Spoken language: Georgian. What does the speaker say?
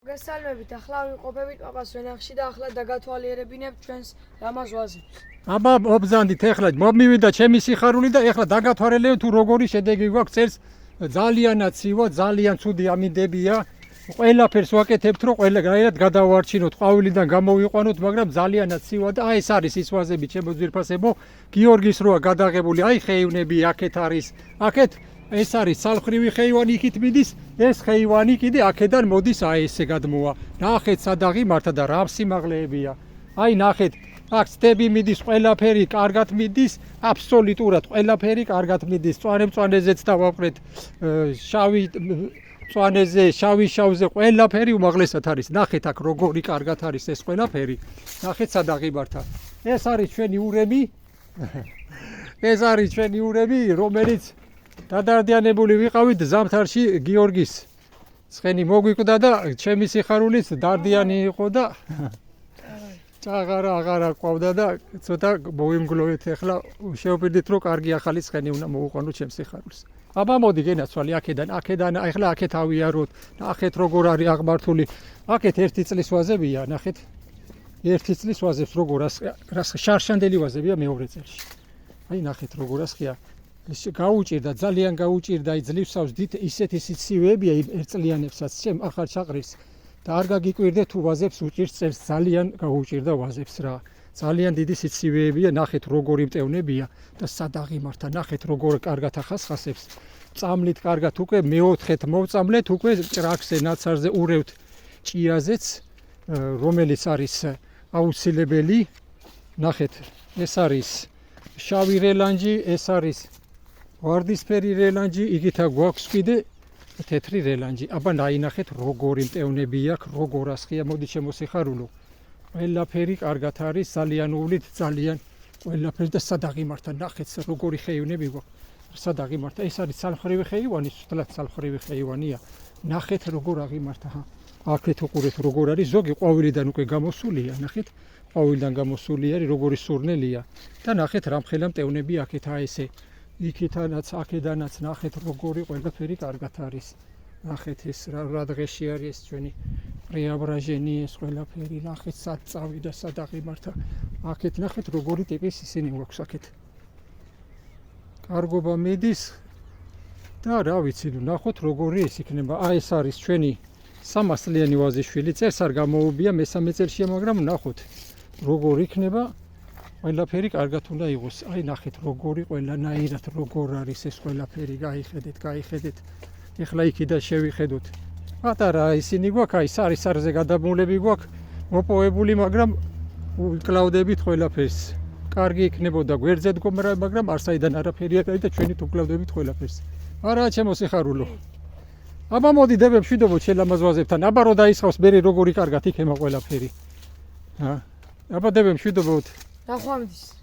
გესალმებით, ახლა ვიყოფებით პაპას ვენახში და ახლა დაგათვალიერებინებ ჩვენს რამაზ ვაზებს. აბა მობზანდით ეხლა მომივიდა ჩემი სიხარული და ეხლა დაგათვალიერებ თუ როგორი შედეგი გვაქვს წელს ძალიანაც ცივა, ძალიან ცუდი ამინდებია. ყველაფერს ვაკეთებთ რომ ყველაგაირად გადავარჩინოთ, ყვავილიდან გამოვიყვანოთ, მაგრამ ძალიანაც ცივა და აი ეს არის ის ვაზები ჩემო ძვირფასებო, გიორგის როა გადაღებული, აი ხეივნები აქეთ არის. აქეთ ეს არის სალხრივი ხეივანი იქით მიდის, ეს ხეივანი კიდე აქედან მოდის აი ესე გადმოა. ნახეთ სადაღი მართა და რა სიმაღლეებია. აი ნახეთ, აქ სტები მიდის, ყველაფერი კარგად მიდის, აბსოლუტურად ყველაფერი კარგად მიდის. მწვანე-მწვანეზეც დავაყრეთ, შავი მწვანეზე, შავი შავზე ყველაფერი უმაღლესად არის. ნახეთ აქ როგორი კარგად არის ეს ყველაფერი. ნახეთ სადაღი მართა. ეს არის ჩვენი ურემი. ეს არის ჩვენი ურემი, რომელიც დადარდიანებული ვიყავით ზამთარში გიორგის ცხენი მოგვიკვდა და ჩემი სიხარულიც დარდიანი იყო და წაღარა აღარა ყავდა და ცოტა მოვიმგლოვეთ. ახლა შევპირდით რომ კარგი ახალი ცხენი უნდა მოუყანოთ ჩემს სიხარულს. აბა მოდი გენაცვალე აქედან ახლა აქეთ ავიაროთ. ნახეთ როგორ არის აღმართული. აქეთ ერთი წლის ვაზებია, ნახეთ. ერთი წლის ვაზებს როგორ რას შარშანდელი ვაზებია მეორე წელში. აი ნახეთ როგორ ასხია. გაუჭირდა, ძალიან გაუჭირდა, ძლივსავს დიდ ისეთი სიცივეებია ერთწლიანებსაც, ჩემ ახალ ჩაყრის და არ გაგიკვირდე თუ ვაზებს უჭირს წელს, ძალიან გაუჭირდა ვაზებს რა. ძალიან დიდი სიცივეებია, ნახეთ როგორი მტევნებია და სადაღი მართა, ნახეთ როგორ კარგად ახასხასებს. წამლით კარგად უკვე მეოთხეთ მოვწამლეთ, უკვე ჭრაკზე, ნაცარზე ურევთ ჭიაზეც, რომელიც არის აუცილებელი. ნახეთ, ეს არის შავი რელანჯი, ეს არის ვარდისფერი რელანჯი, იგითა გვაქვს კიდე თეთრი რელანჯი. აბა ნახეთ როგორი მტევნები აქვს, როგორ ასხია, მოდი შემოსიხარულო. ყველაფერი კარგად არის, ძალიან უვლით, ძალიან ყველაფერი და სადაღი მართა, ნახეთ როგორი ხეივნები გვაქვს. სადაღი მართა, ეს არის სალხრივი ხეივანი, სულად სალხრივი ხეივანია. ნახეთ როგორ აღიმართა. აქეთ უყურეთ როგორ არის, ზოგი ყვავილიდან უკვე გამოსულია, ნახეთ. ყვავილიდან გამოსული არის, როგორი სურნელია და ნახეთ რამხელა მტევნები აქეთ აი ესე. იქითანაც, აქედანაც ნახეთ როგორი ყველაფერი კარგად არის. ნახეთ ეს რა დღეში არის ეს ჩვენი პრეაბრაჟენი, ეს ყველაფერი, ნახეთ სად წავიდა, სად აღიმართა. აქეთ ნახეთ როგორი ტიპის ისინი გვაქვს აქეთ. კარგობა მიდის და რა ვიცი, ნახოთ როგორი ეს იქნება. აი ეს არის ჩვენი 300 წლიანი ვაზიშვილი, წელს არ გამოუვია, მესამე წელშია, მაგრამ ნახოთ როგორ იქნება. ყველაფერი კარგად უნდა იყოს. აი ნახეთ როგორი ყველანაირად როგორ არის ეს ყველაფერი, გაიხედეთ. ეხლა იქიდან შევიხედოთ. პატარა ისინი გვაქვს, აი სარი-სარზე გადამულები გვაქვს, მოპოვებული, მაგრამ უკლავდებით ყველაფერს. კარგი იქნებოდა გვერდზე დგომრა, მაგრამ არსაიდან არაფერი არ არის და ჩვენით უკლავდებით ყველაფერს. არა ჩემო სიხარულო. აბა მოდი დებემშვიდობოთ შელამაზ ვაზებთან. აბა რო დაისხავს მე როგორი კარგად იქნება ყველაფერი. აბა დებემშვიდობოთ. ნახვამდის.